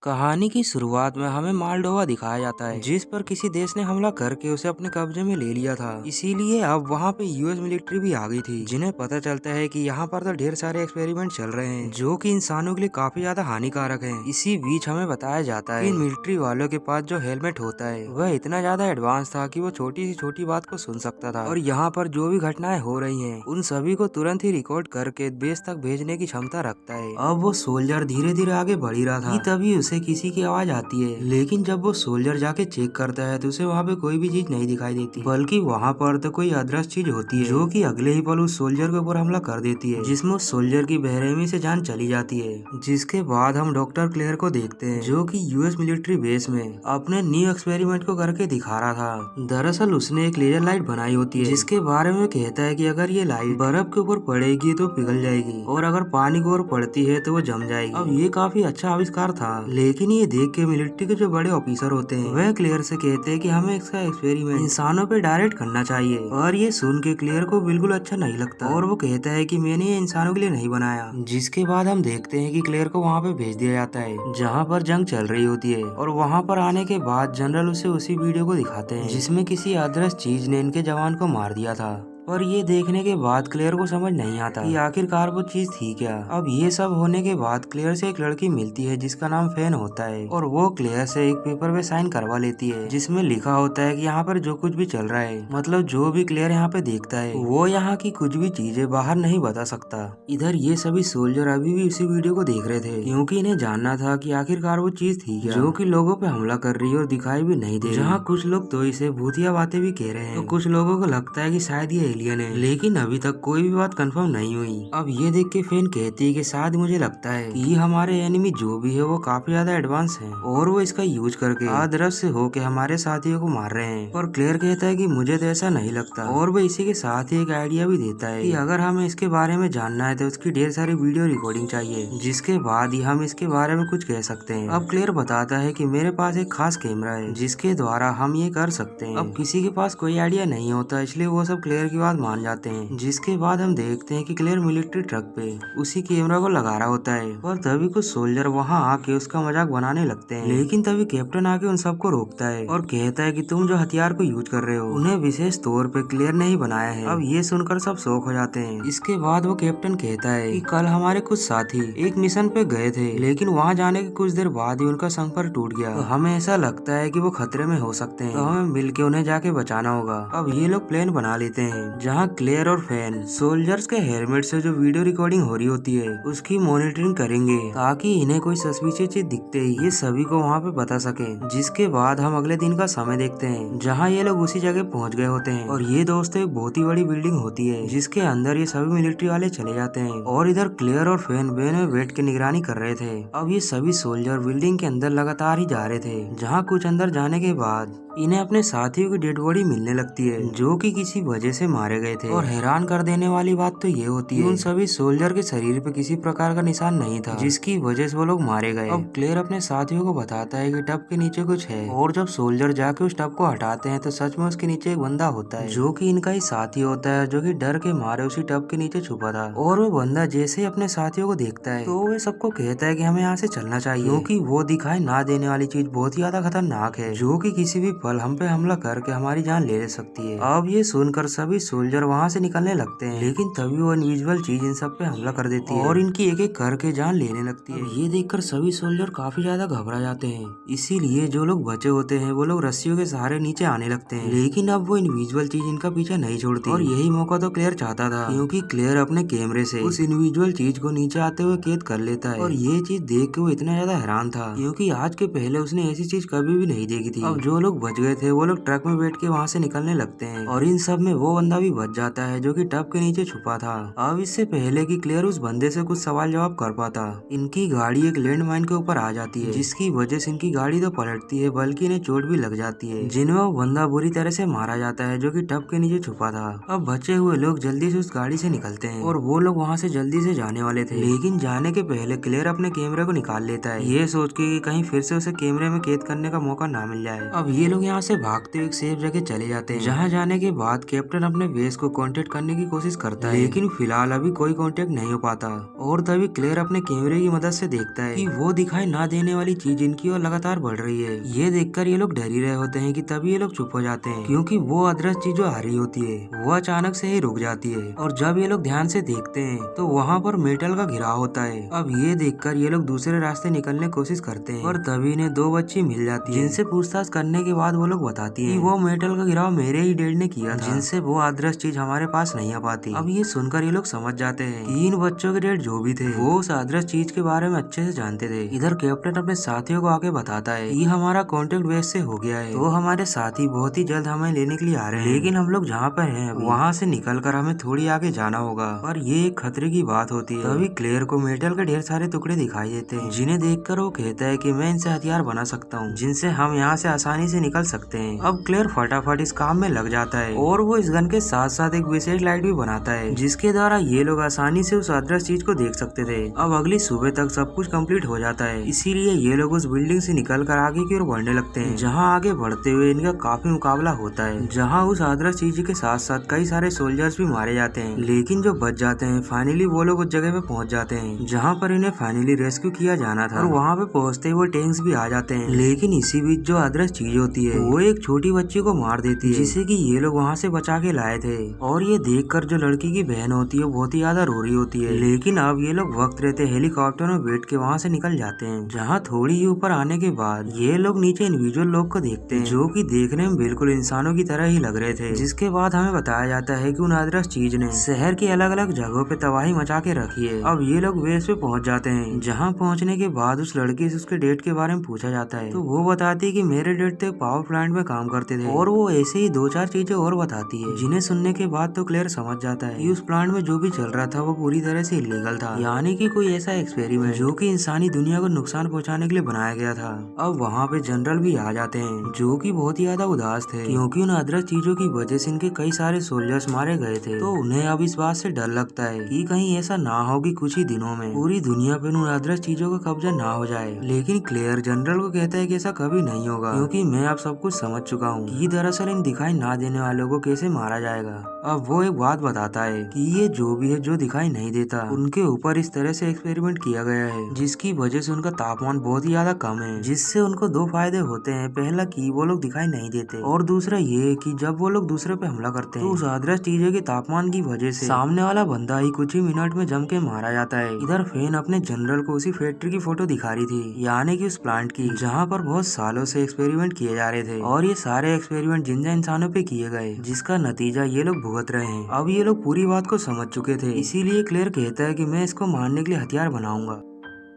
कहानी की शुरुआत में हमें मालडोवा दिखाया जाता है, जिस पर किसी देश ने हमला करके उसे अपने कब्जे में ले लिया था। इसीलिए अब वहाँ पे यूएस मिलिट्री भी आ गई थी, जिन्हें पता चलता है कि यहाँ पर तो ढेर सारे एक्सपेरिमेंट चल रहे हैं जो कि इंसानों के लिए काफी ज्यादा हानिकारक हैं। इसी बीच हमें बताया जाता है कि मिलिट्री वालों के पास जो हेलमेट होता है वह इतना ज्यादा एडवांस था कि वो छोटी से छोटी बात को सुन सकता था और यहाँ पर जो भी घटनाएं हो रही हैं उन सभी को तुरंत ही रिकॉर्ड करके बेस तक भेजने की क्षमता रखता है। अब वो सोल्जर धीरे धीरे आगे बढ़ ही रहा था कि तभी उसे किसी की आवाज आती है, लेकिन जब वो सोल्जर जाके चेक करता है तो उसे वहाँ पे कोई भी चीज नहीं दिखाई देती, बल्कि वहाँ पर तो कोई अदृश्य चीज होती है जो कि अगले ही पल उस सोल्जर के ऊपर हमला कर देती है, जिसमें उस सोल्जर की बेरहमी से जान चली जाती है। जिसके बाद हम डॉक्टर क्लेयर को देखते हैं जो कि यूएस मिलिट्री बेस में अपने न्यू एक्सपेरिमेंट को करके दिखा रहा था। दरअसल उसने एक लेजर लाइट बनाई होती है जिसके बारे में कहता है कि अगर ये लाइट बर्फ के ऊपर पड़ेगी तो पिघल जाएगी और अगर पानी के ऊपर पड़ती है तो वो जम जाएगी। अब ये काफी अच्छा आविष्कार था, लेकिन ये देख के मिलिट्री के जो बड़े ऑफिसर होते हैं वह क्लियर से कहते हैं कि हमें इसका एक्सपेरिमेंट इंसानों पे डायरेक्ट करना चाहिए, और ये सुन के क्लियर को बिल्कुल अच्छा नहीं लगता और वो कहता है कि मैंने ये इंसानों के लिए नहीं बनाया। जिसके बाद हम देखते हैं कि क्लियर को वहाँ पे भेज दिया जाता है जहाँ पर जंग चल रही होती है, और वहाँ पर आने के बाद जनरल उसे उसी वीडियो को दिखाते हैं जिसमें किसी अदृश्य चीज ने इनके जवान को मार दिया था। पर ये देखने के बाद क्लेयर को समझ नहीं आता कि आखिरकार वो चीज थी क्या। अब ये सब होने के बाद क्लेयर से एक लड़की मिलती है जिसका नाम फैन होता है, और वो क्लेयर से एक पेपर पे साइन करवा लेती है जिसमें लिखा होता है कि यहाँ पर जो कुछ भी चल रहा है, मतलब जो भी क्लेयर यहाँ पे देखता है वो यहाँ की कुछ भी चीजें बाहर नहीं बता सकता। इधर ये सभी सोल्जर अभी भी उसी वीडियो को देख रहे थे क्योंकि इन्हें जानना था कि आखिरकार वो चीज थी क्या जो कि लोगों पे हमला कर रही है और दिखाई भी नहीं दे रही। जहाँ कुछ लोग तो इसे भूतिया बातें भी कह रहे हैं, तो कुछ लोगों को लगता है कि शायद ये एलियन है, लेकिन अभी तक कोई भी बात कंफर्म नहीं हुई। अब ये देख के फैन कहती है कि शायद मुझे लगता है कि हमारे एनिमी जो भी है वो काफी ज्यादा एडवांस है और वो इसका यूज करके अदृश्य होके हमारे साथियों को मार रहे हैं। और क्लियर कहता है कि मुझे तो ऐसा नहीं लगता, और वो इसी के साथ ही एक आइडिया भी देता है कि अगर हमें इसके बारे में जानना है तो उसकी ढेर सारी वीडियो रिकॉर्डिंग चाहिए, जिसके बाद ही हम इसके बारे में कुछ कह सकते हैं। अब क्लियर बताता है कि मेरे पास एक खास कैमरा है जिसके द्वारा हम ये कर सकते हैं। अब किसी के पास कोई आइडिया नहीं होता, इसलिए वो सब क्लियर की बात मान जाते हैं। जिसके बाद हम देखते हैं कि क्लियर मिलिट्री ट्रक पे उसी कैमरा को लगा रहा होता है, और तभी कुछ सोल्जर वहाँ आके उसका मजाक बनाने लगते हैं। लेकिन तभी कैप्टन आके उन सबको रोकता है और कहता है कि तुम जो हथियार को यूज कर रहे हो उन्हें विशेष तौर पे क्लियर ने ही बनाया है। अब ये सुनकर सब शौक हो जाते हैं। इसके बाद वो कैप्टन कहता है कि कल हमारे कुछ साथी एक मिशन पे गए थे, लेकिन वहाँ जाने के कुछ देर बाद ही उनका संपर्क टूट गया, तो हमें ऐसा लगता है कि वो खतरे में हो सकते हैं, तो हमें मिलके उन्हें जाके बचाना होगा। अब ये लोग प्लान बना लेते हैं जहाँ क्लियर और फैन सोल्जर्स के हेलमेट से जो वीडियो रिकॉर्डिंग हो रही होती है उसकी मॉनिटरिंग करेंगे, ताकि इन्हें कोई सस्पिशियस चीज दिखते ही ये सभी को वहाँ पे बता सके। जिसके बाद हम अगले दिन का समय देखते हैं जहाँ ये लोग उसी जगह पहुँच गए होते हैं, और ये दोस्तों एक बहुत ही बड़ी बिल्डिंग होती है जिसके अंदर ये सभी मिलिट्री वाले चले जाते हैं, और इधर क्लियर और फैन बेन में बैठ के निगरानी कर रहे थे। अब ये सभी सोल्जर बिल्डिंग के अंदर लगातार ही जा रहे थे, जहाँ कुछ अंदर जाने के बाद इन्हें अपने साथियों की डेड बॉडी मिलने लगती है जो कि किसी वजह से मारे गए थे। और हैरान कर देने वाली बात तो ये होती है उन सभी सोल्जर के शरीर पे किसी प्रकार का निशान नहीं था, जिसकी वजह से वो लोग मारे गए। अब क्लियर अपने साथियों को बताता है कि टब के नीचे कुछ है, और जब सोल्जर जाके उस टब को हटाते हैं तो सच में उसके नीचे एक बंदा होता है जो कि इनका ही साथी होता है, जो कि डर के मारे उसी टब के नीचे छुपा था। और वो बंदा जैसे ही अपने साथियों को देखता है तो वो सबको कहता है कि हमें यहाँ से चलना चाहिए, क्योंकि वो दिखाई ना देने वाली चीज बहुत ही ज्यादा खतरनाक है जो कि किसी भी पल हम पे हमला करके हमारी जान ले सकती है। अब ये सुनकर सभी सोल्जर वहाँ से निकलने लगते हैं, लेकिन तभी वो इनविजिबल चीज इन सब पे हमला कर देती है और इनकी एक एक करके जान लेने लगती है। ये देखकर सभी सोल्जर काफी ज्यादा घबरा जाते हैं, इसीलिए जो लोग बचे होते हैं वो लोग रस्सियों के सहारे नीचे आने लगते हैं। लेकिन अब वो इनविजिबल चीज इनका पीछा नहीं छोड़ती, और यही मौका तो क्लियर चाहता था, क्योंकि क्लियर अपने कैमरे से उस इनविजिबल चीज को नीचे आते हुए कैद कर लेता है। और ये चीज देख के वो इतना ज्यादा हैरान था क्योंकि आज के पहले उसने ऐसी चीज कभी भी नहीं देखी थी। अब जो लोग बच गए थे वो लोग ट्रक में बैठ के वहाँ से निकलने लगते हैं, और इन सब में वो बंदा भी बच जाता है जो कि टब के नीचे छुपा था। अब इससे पहले कि क्लियर उस बंदे से कुछ सवाल जवाब कर पाता, इनकी गाड़ी एक लैंड माइन के ऊपर आ जाती है, जिसकी वजह से इनकी गाड़ी तो पलटती है बल्कि इन्हें चोट भी लग जाती है, जिनमें वो बंदा बुरी तरह से मारा जाता है जो कि टब के नीचे छुपा था। अब बचे हुए लोग जल्दी से उस गाड़ी से निकलते हैं, और वो लोग वहाँ से जल्दी से जाने वाले थे, लेकिन जाने के पहले क्लियर अपने कैमरे को निकाल लेता है, ये सोच के कि कहीं फिर से उसे कैमरे में कैद करने का मौका ना मिल जाए। अब ये लोग लोग यहाँ से भागते हुए एक सेफ जगह चले जाते हैं। जहाँ जाने के बाद कैप्टन अपने बेस को कांटेक्ट करने की कोशिश करता है, लेकिन फिलहाल अभी कोई कांटेक्ट नहीं हो पाता। और तभी क्लेयर अपने कैमरे की मदद से देखता है कि वो दिखाई ना देने वाली चीज इनकी ओर लगातार बढ़ रही है। ये देखकर ये लोग डर ही रहे होते हैं कि तभी ये लोग चुप हो जाते हैं, क्योंकि वो अदृश्य चीज जो आ रही होती है वो अचानक से ही रुक जाती है। और जब ये लोग ध्यान से देखते हैं तो वहाँ पर मेटल का घिराव होता है। अब ये देखकर ये लोग दूसरे रास्ते निकलने की कोशिश करते हैं, और तभी इन्हें दो बच्ची मिल जाती है, जिनसे पूछताछ करने के बाद वो लोग बताती है कि वो मेटल का घिराव मेरे ही डैड ने किया था, जिनसे वो अदृश्य चीज हमारे पास नहीं आ पाती। अब ये सुनकर ये लोग समझ जाते हैं कि इन बच्चों के डैड जो भी थे वो उस अदृश्य चीज के बारे में अच्छे से जानते थे। इधर कैप्टन अपने साथियों को आके बताता है कि हमारा कांटेक्ट बेस से हो गया है, तो हमारे साथी बहुत ही जल्द हमें लेने के लिए आ रहे हैं, लेकिन हम लोग जहाँ पर हैं वहाँ से निकलकर हमें थोड़ी आगे जाना होगा। पर ये एक खतरे की बात होती है। तभी क्लेयर को मेटल के ढेर सारे टुकड़े दिखाई देते हैं, जिन्हें देखकर वो कहता है कि मैं इनसे हथियार बना सकता हूँ, जिनसे हम यहाँ से आसानी से निकल सकते हैं। अब क्लेयर फटाफट इस काम में लग जाता है, और वो इस गन के साथ साथ एक विशेष लाइट भी बनाता है, जिसके द्वारा ये लोग आसानी से उस अदृश्य चीज को देख सकते थे। अब अगली सुबह तक सब कुछ कंप्लीट हो जाता है, इसीलिए ये लोग उस बिल्डिंग से निकलकर आगे की ओर बढ़ने लगते हैं, जहाँ आगे बढ़ते हुए इनका काफी मुकाबला होता है, जहाँ उस अदृश्य चीज के साथ साथ कई सारे सोल्जर्स भी मारे जाते हैं, लेकिन जो बच जाते हैं फाइनली वो लोग उस जगह पे पहुंच जाते हैं जहाँ पर इन्हें फाइनली रेस्क्यू किया जाना था। और वहाँ पे पहुँचते ही वो टैंक्स भी आ जाते हैं, लेकिन इसी बीच जो अदृश्य चीज होती है वो एक छोटी बच्ची को मार देती है, जिसे कि ये लोग वहाँ से बचा के लाए थे। और ये देखकर जो लड़की की बहन होती है बहुत ही ज्यादा रो रही होती है, लेकिन अब ये लोग वक्त रहते हेलीकॉप्टर में बैठ के वहाँ से निकल जाते हैं। जहाँ थोड़ी ही ऊपर आने के बाद ये लोग नीचे इंडिविजुअल लोग को देखते हैं, जो कि देखने में बिल्कुल इंसानों की तरह ही लग रहे थे। जिसके बाद हमें बताया जाता है कि उन अदृश्य चीज ने शहर की अलग अलग जगहों पे तबाही मचा के रखी है। अब ये लोग बेस पे पहुंच जाते हैं, जहाँ पहुंचने के बाद उस लड़की से उसके डेट के बारे में पूछा जाता है, तो वो बताती है कि मेरे डेट तो पावर प्लांट में काम करते थे, और वो ऐसे ही दो चार चीजें और बताती है, जिन्हें सुनने के बाद तो क्लेयर समझ जाता है कि उस प्लांट में जो भी चल रहा था वो पूरी तरह से इलीगल था, यानी कि कोई ऐसा एक्सपेरिमेंट जो कि इंसानी दुनिया को नुकसान पहुंचाने के लिए बनाया गया था। अब वहाँ पे जनरल भी आ जाते हैं, जो कि बहुत ही ज्यादा उदास थे, क्योंकि उन अदृश्य चीजों की वजह से इनके कई सारे सोल्जर्स मारे गए थे। तो उन्हें अब इस बात से डर लगता है कि कहीं ऐसा ना हो कि कुछ ही दिनों में पूरी दुनिया पे उन अदृश्य चीजों का कब्जा ना हो जाए। लेकिन क्लेयर जनरल को कहता है कि ऐसा कभी नहीं होगा, क्योंकि मैं अब सब कुछ समझ चुका हूँ कि दरअसल इन दिखाई ना देने वालों को कैसे मारा जाएगा। अब वो एक बात बताता है कि ये जो भी है जो दिखाई नहीं देता, उनके ऊपर इस तरह से एक्सपेरिमेंट किया गया है जिसकी वजह से उनका तापमान बहुत ही ज्यादा कम है, जिससे उनको दो फायदे होते हैं। पहला कि वो लोग दिखाई नहीं देते, और दूसरा ये कि जब वो लोग दूसरे पे हमला करते हैं तो उस अदृश्य चीजों के तापमान की वजह से सामने वाला बंदा ही कुछ ही मिनट में जम के मारा जाता है। इधर फेन अपने जनरल को उसी फैक्ट्री की फोटो दिखा रही थी, यानी कि उस प्लांट की जहाँ पर बहुत सालों से एक्सपेरिमेंट किए जा रहे थे, और ये सारे एक्सपेरिमेंट जिंदा इंसानों पे किए गए, जिसका नतीजा ये लोग भुगत रहे हैं। अब ये लोग पूरी बात को समझ चुके थे, इसीलिए क्लेयर कहता है कि मैं इसको मारने के लिए हथियार बनाऊंगा।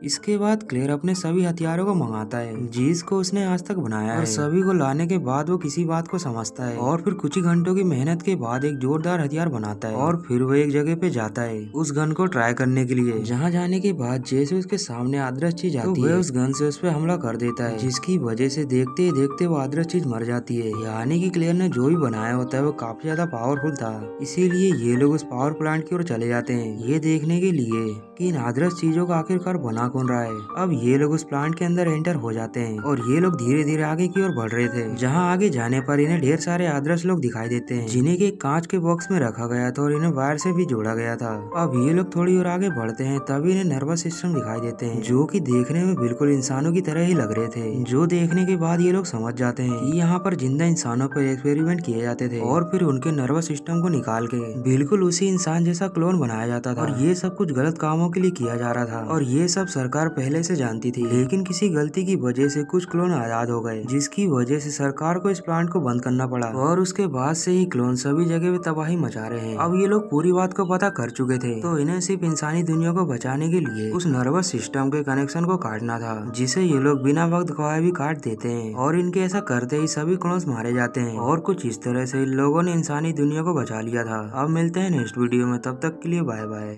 इसके बाद क्लेयर अपने सभी हथियारों को मंगाता है जिसको उसने आज तक बनाया है, और सभी को लाने के बाद वो किसी बात को समझता है, और फिर कुछ ही घंटों की मेहनत के बाद एक जोरदार हथियार बनाता है, और फिर वो एक जगह पे जाता है उस गन को ट्राई करने के लिए। जहाँ जाने के बाद जैसे उसके सामने अदृश्य चीज आती है, उस गन से उस पर हमला कर देता है, जिसकी वजह से देखते ही देखते वो अदृश्य चीज मर जाती है। यानी कि क्लेयर ने जो भी बनाया होता है वो काफी ज्यादा पावरफुल था, इसीलिए ये लोग उस पावर प्लांट की ओर चले जाते हैं, ये देखने के लिए कि इन अदृश्य चीजों का आखिरकार बना कौन रहा है। अब ये लोग उस प्लांट के अंदर एंटर हो जाते हैं, और ये लोग धीरे धीरे आगे की ओर बढ़ रहे थे, जहाँ आगे जाने पर इन्हें ढेर सारे अदृश्य लोग दिखाई देते हैं, जिन्हें के कांच के बॉक्स में रखा गया था और इन्हें वायर से भी जोड़ा गया था। अब ये लोग थोड़ी और आगे बढ़ते हैं, तभी इन्हें नर्वस सिस्टम दिखाई देते हैं, जो कि देखने में बिल्कुल इंसानों की तरह ही लग रहे थे, जो देखने के बाद ये लोग समझ जाते हैं कि यहाँ पर जिंदा इंसानों पर एक्सपेरिमेंट किए जाते थे, और फिर उनके नर्वस सिस्टम को निकाल के बिल्कुल उसी इंसान जैसा क्लोन बनाया जाता था, और ये सब कुछ गलत कामों के लिए किया जा रहा था, और ये सब सरकार पहले से जानती थी। लेकिन किसी गलती की वजह से कुछ क्लोन आजाद हो गए, जिसकी वजह से सरकार को इस प्लांट को बंद करना पड़ा, और उसके बाद से ही क्लोन सभी जगह पे तबाही मचा रहे हैं। अब ये लोग पूरी बात को पता कर चुके थे, तो इन्हें सिर्फ इंसानी दुनिया को बचाने के लिए उस नर्वस सिस्टम के कनेक्शन को काटना था, जिसे ये लोग बिना वक्त गवाए भी काट देते हैं, और इनके ऐसा करते ही सभी क्लोन्स मारे जाते हैं, और कुछ इस तरह से इन लोगों ने इंसानी दुनिया को बचा लिया था। अब मिलते हैं नेक्स्ट वीडियो में, तब तक के लिए बाय बाय।